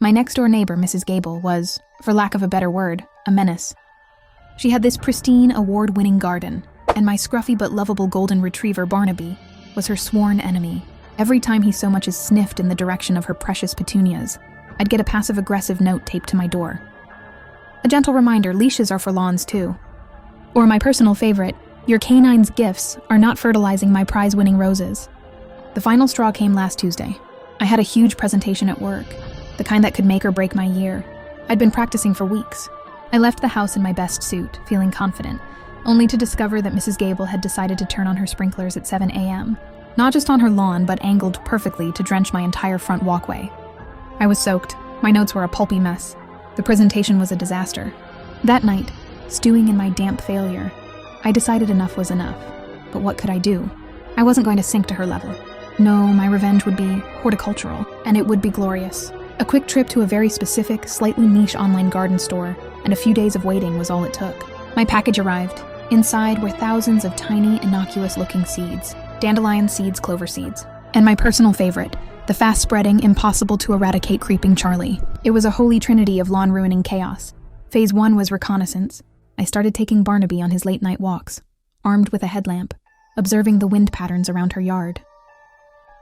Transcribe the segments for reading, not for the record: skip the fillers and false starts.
My next-door neighbor, Mrs. Gable, was, for lack of a better word, a menace. She had this pristine, award-winning garden, and my scruffy but lovable golden retriever, Barnaby, was her sworn enemy. Every time he so much as sniffed in the direction of her precious petunias, I'd get a passive-aggressive note taped to my door. A gentle reminder, leashes are for lawns too. Or my personal favorite, your canine's gifts are not fertilizing my prize-winning roses. The final straw came last Tuesday. I had a huge presentation at work, the kind that could make or break my year. I'd been practicing for weeks. I left the house in my best suit, feeling confident, only to discover that Mrs. Gable had decided to turn on her sprinklers at 7 a.m., not just on her lawn, but angled perfectly to drench my entire front walkway. I was soaked. My notes were a pulpy mess. The presentation was a disaster. That night, stewing in my damp failure, I decided enough was enough. But what could I do? I wasn't going to sink to her level. No, my revenge would be horticultural, and it would be glorious. A quick trip to a very specific, slightly niche online garden store, and a few days of waiting was all it took. My package arrived. Inside were thousands of tiny, innocuous-looking seeds. Dandelion seeds, clover seeds. And my personal favorite, the fast-spreading, impossible-to-eradicate creeping Charlie. It was a holy trinity of lawn-ruining chaos. Phase 1 was reconnaissance. I started taking Barnaby on his late-night walks, armed with a headlamp, observing the wind patterns around her yard.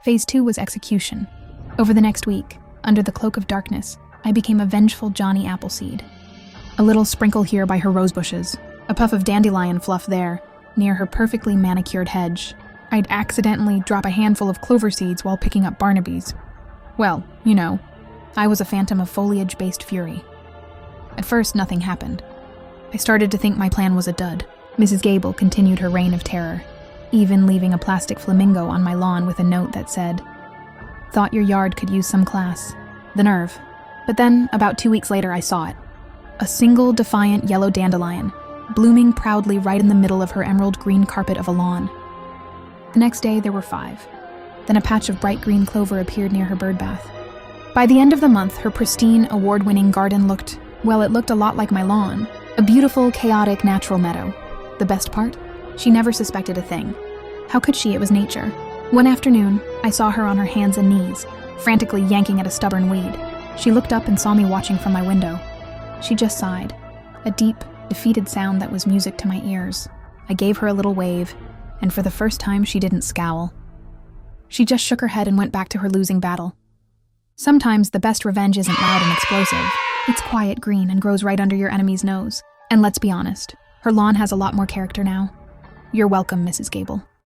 Phase 2 was execution. Over the next week, under the cloak of darkness, I became a vengeful Johnny Appleseed. A little sprinkle here by her rosebushes, a puff of dandelion fluff there, near her perfectly manicured hedge. I'd accidentally drop a handful of clover seeds while picking up Barnaby's. Well, you know, I was a phantom of foliage-based fury. At first, nothing happened. I started to think my plan was a dud. Mrs. Gable continued her reign of terror, even leaving a plastic flamingo on my lawn with a note that said, "Thought your yard could use some class." The nerve. But then, about 2 weeks later, I saw it. A single defiant yellow dandelion, blooming proudly right in the middle of her emerald green carpet of a lawn. The next day, there were 5. Then a patch of bright green clover appeared near her birdbath. By the end of the month, her pristine, award-winning garden looked a lot like my lawn. A beautiful, chaotic, natural meadow. The best part? She never suspected a thing. How could she? It was nature. One afternoon, I saw her on her hands and knees, frantically yanking at a stubborn weed. She looked up and saw me watching from my window. She just sighed, a deep, defeated sound that was music to my ears. I gave her a little wave, and for the first time she didn't scowl. She just shook her head and went back to her losing battle. Sometimes the best revenge isn't loud and explosive. It's quiet, green, and grows right under your enemy's nose. And let's be honest, her lawn has a lot more character now. You're welcome, Mrs. Gable.